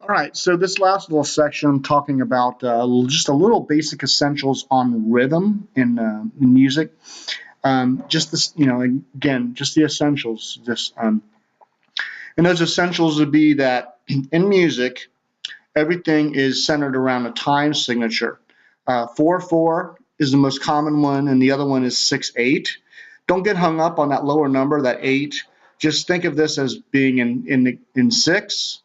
All right, so this last little section, I'm talking about just a little basic essentials on rhythm in music. Just this, again, just the essentials. And those essentials would be that in music, everything is centered around a time signature. 4/4 is the most common one, and the other one is 6/8. Don't get hung up on that lower number, that 8. Just think of this as being in 6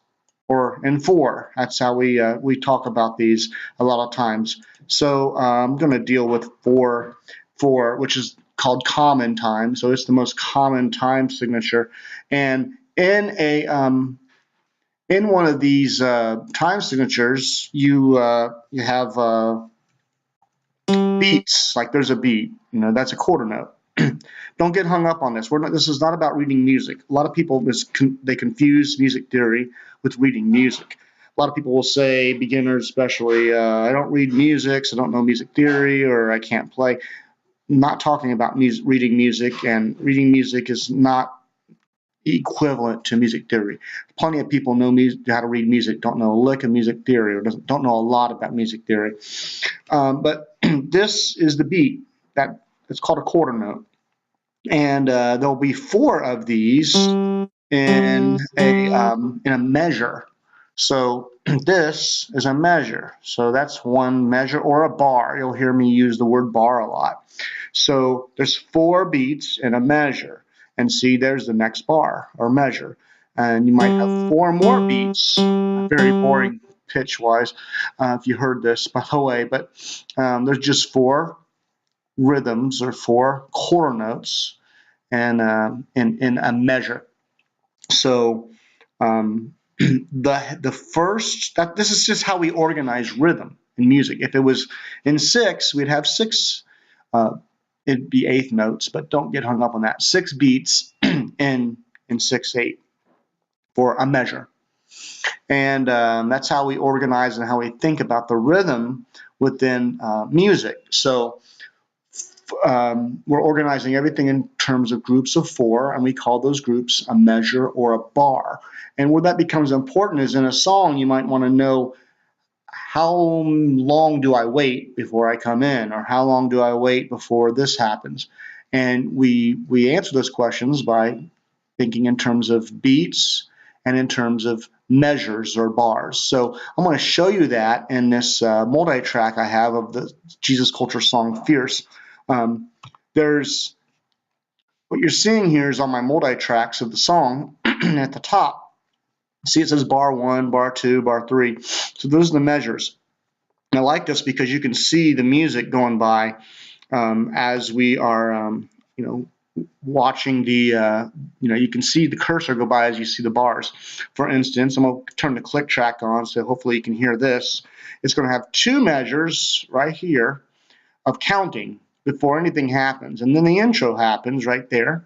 or in 4. That's how we talk about these a lot of times. So I'm going to deal with 4/4, which is called common time. So it's the most common time signature, and in one of these time signatures, you have beats. Like there's a beat, that's a quarter note. Don't get hung up on this. This is not about reading music. A lot of people they confuse music theory with reading music. A lot of people will say, beginners especially, I don't read music, so I don't know music theory, or I can't play. I'm not talking about reading music, and reading music is not equivalent to music theory. Plenty of people know how to read music, don't know a lick of music theory, or don't know a lot about music theory. But this is the beat. It's called a quarter note, and there'll be 4 of these in a measure. So this is a measure. So that's one measure, or a bar. You'll hear me use the word bar a lot. So there's 4 beats in a measure. And see, there's the next bar or measure. And you might have 4 more beats. Very boring pitch-wise, if you heard this, by the way. But there's just 4 rhythms or 4 quarter notes and in a measure. So the first this is just how we organize rhythm in music. If it was in 6, we'd have 6. It'd be eighth notes, but don't get hung up on that. 6 beats in 6/8 for a measure, and that's how we organize and how we think about the rhythm within music. So we're organizing everything in terms of groups of 4, and we call those groups a measure or a bar. And where that becomes important is in a song, you might want to know, how long do I wait before I come in, or how long do I wait before this happens? And we answer those questions by thinking in terms of beats and in terms of measures or bars. So I'm going to show you that in this multi-track I have of the Jesus Culture song Fierce. There's what you're seeing here is on my multi-tracks of the song at the top. See, it says bar 1, bar 2, bar 3. So those are the measures. And I like this because you can see the music going by as we are, watching the, you can see the cursor go by as you see the bars. For instance, I'm going to turn the click track on, so hopefully you can hear this. It's going to have 2 measures right here of counting before anything happens. And then the intro happens right there.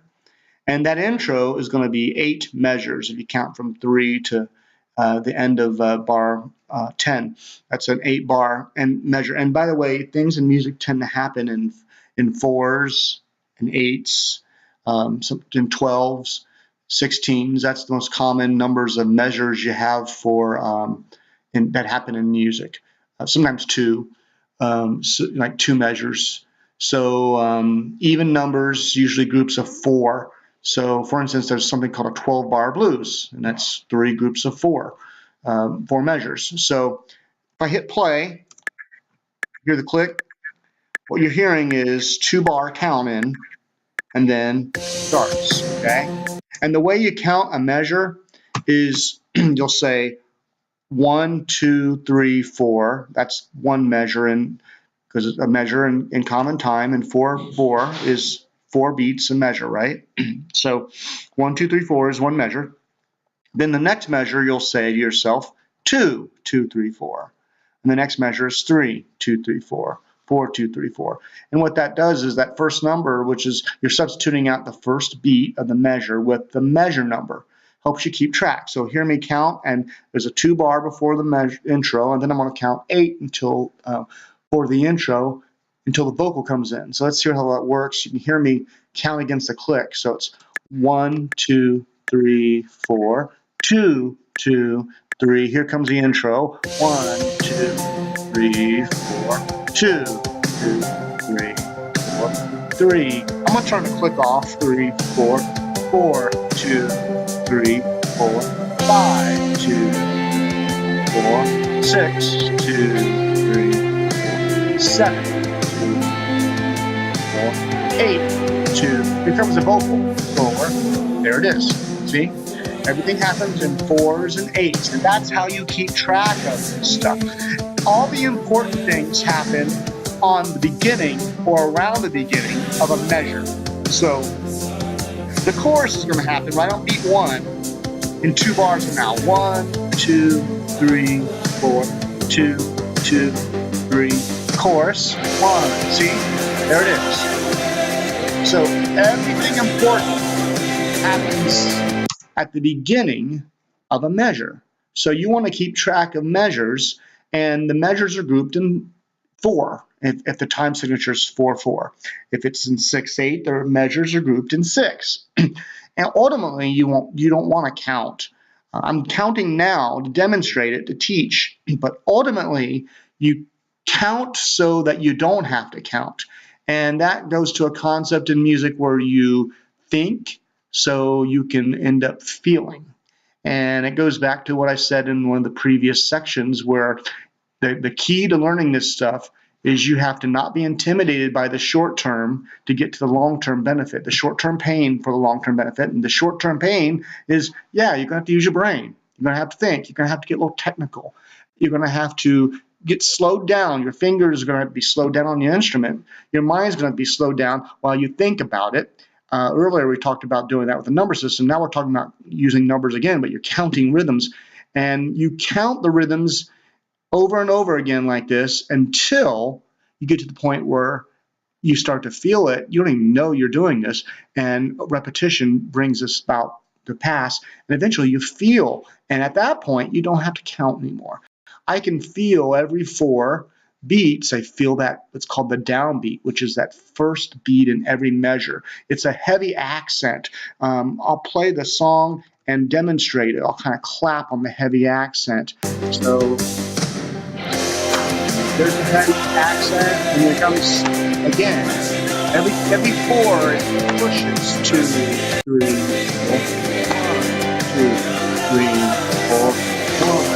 And that intro is going to be 8 measures if you count from 3 to the end of bar 10. That's an 8-bar and measure. And by the way, things in music tend to happen in 4s and 8s, in 12s, 16s. That's the most common numbers of measures you have for that happen in music. Sometimes 2, like 2 measures. So even numbers, usually groups of 4. So, for instance, there's something called a 12-bar blues, and that's 3 groups of 4 measures. So, if I hit play, hear the click, what you're hearing is 2-bar count in, and then starts, okay? And the way you count a measure is you'll say 1, 2, 3, 4. That's one measure, because it's a measure in common time, and 4/4 is 4 beats a measure, right? So 1, 2, 3, 4 is one measure. Then the next measure, you'll say to yourself 2, 2, 3, 4. And the next measure is 3, 2, 3, 4, 4, 2, 3, 4. And what that does is that first number, which is you're substituting out the first beat of the measure with the measure number, helps you keep track. So hear me count, and there's a 2-bar before the intro, and then I'm going to count 8 until for the intro, until the vocal comes in. So let's hear how that works. You can hear me count against the click. So it's 1, 2, 3, 4, 2, 2, 3. Here comes the intro. 1, 2, 3, 4. 2, 2, 3, 4, 3. I'm going to turn the click off. 3, 4, 4, 2, 3, 4, 5, 2, 4, 6, 2, 3, 4, 7, 2, 4, 8, 2. Here comes the vocal. 4. There it is. See? Everything happens in 4s and 8s, and that's how you keep track of this stuff. All the important things happen on the beginning or around the beginning of a measure. So the chorus is going to happen right on beat 1 in 2 bars from now. 1, 2, 3, 4, 2, 2, 3. Chorus. 1. See? There it is. So everything important happens at the beginning of a measure. So you want to keep track of measures, and the measures are grouped in 4 if the time signature is 4/4. If it's in 6/8, the measures are grouped in 6. And ultimately, you don't want to count. I'm counting now to demonstrate it, to teach, but ultimately you count so that you don't have to count. And that goes to a concept in music where you think so you can end up feeling. And it goes back to what I said in one of the previous sections, where the key to learning this stuff is you have to not be intimidated by the short term to get to the long-term benefit, the short-term pain for the long-term benefit. And the short-term pain is, yeah, you're going to have to use your brain. You're going to have to think. You're going to have to get a little technical. You're going to have to get slowed down. Your fingers are going to have to be slowed down on the instrument. Your mind's going to be slowed down while you think about it. Earlier, we talked about doing that with the number system. Now we're talking about using numbers again, but you're counting rhythms. And you count the rhythms over and over again like this until you get to the point where you start to feel it. You don't even know you're doing this, and repetition brings this about to pass, and eventually you feel, and at that point you don't have to count anymore. I can feel every 4 beats. I feel that it's called the downbeat, which is that first beat in every measure. It's a heavy accent. I'll play the song and demonstrate it. I'll kind of clap on the heavy accent. So there's the heavy accent, and here comes again. Every 4 it pushes 2, 3, 4, 1, 2, 3, 4, 1,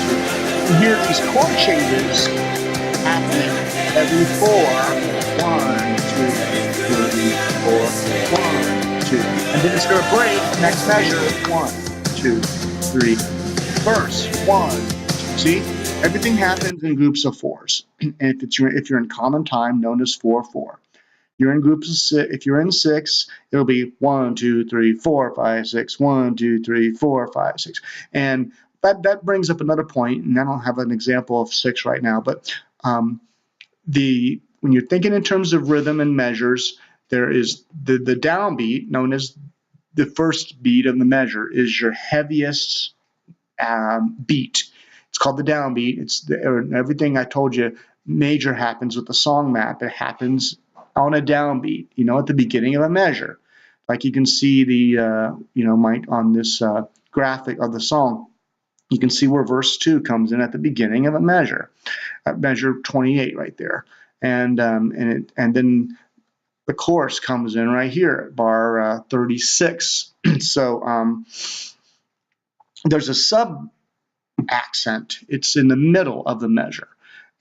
2. You hear these chord changes happening every 4. 1, 2, 3, 4, 1, 2. And then it's going to break. Next measure. 1, 2, 3. Verse. 1, 2. See? Everything happens in groups of 4s, and if you're in common time, known as 4/4. You're in groups of 6. If you're in 6, it'll be 1, 2, 3, 4, 5, 6. 1, 2, 3, 4, 5, 6. And that brings up another point, and I don't have an example of 6 right now, but when you're thinking in terms of rhythm and measures, there is the downbeat, known as the first beat of the measure, is your heaviest beat. It's called the downbeat. Everything I told you major happens with the song map. It happens on a downbeat, at the beginning of a measure. Like you can see on this graphic of the song, you can see where verse 2 comes in at the beginning of a measure, at measure 28 right there. And then the chorus comes in right here at bar 36. So there's a sub accent. It's in the middle of the measure,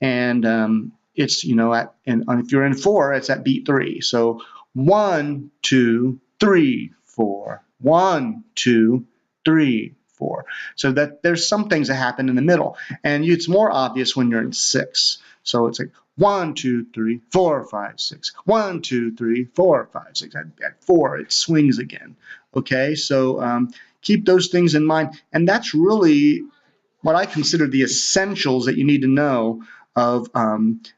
and it's if you're in 4, it's at beat 3. So 1, 2, 3, 4. 1, 2, 3, 4. So that there's some things that happen in the middle, and it's more obvious when you're in 6. So it's like 1, 2, 3, 4, 5, 6. 1, 2, 3, 4, 5, 6. At 4, it swings again. Okay, so keep those things in mind, and that's really what I consider the essentials that you need to know of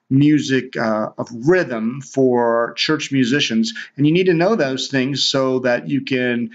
music, of rhythm for church musicians. And you need to know those things so that you can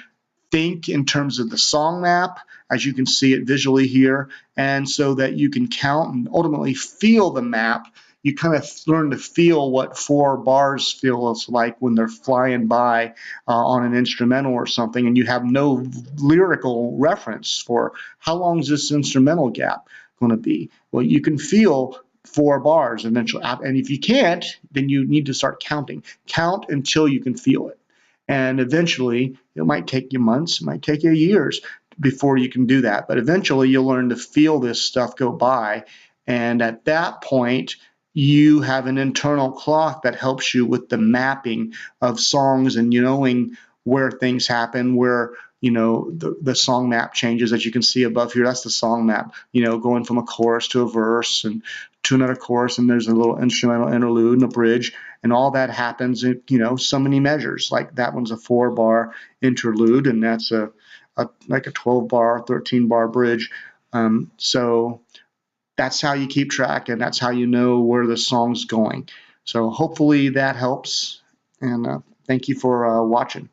think in terms of the song map, as you can see it visually here, and so that you can count and ultimately feel the map you kind of learn to feel what 4 bars feels like when they're flying by on an instrumental or something, and you have no lyrical reference for how long is this instrumental gap going to be. Well, you can feel 4 bars eventually, and if you can't, then you need to start counting. Count until you can feel it, and eventually it might take you months, it might take you years before you can do that, but eventually you'll learn to feel this stuff go by, and at that point you have an internal clock that helps you with the mapping of songs and knowing where things happen, where the song map changes, as you can see above here. That's the song map, going from a chorus to a verse and to another chorus, and there's a little instrumental interlude and a bridge, and all that happens in so many measures. Like that one's a 4-bar interlude, and that's like a 12-bar, 13-bar bridge. So that's how you keep track, and that's how you know where the song's going. So hopefully that helps, and thank you for watching.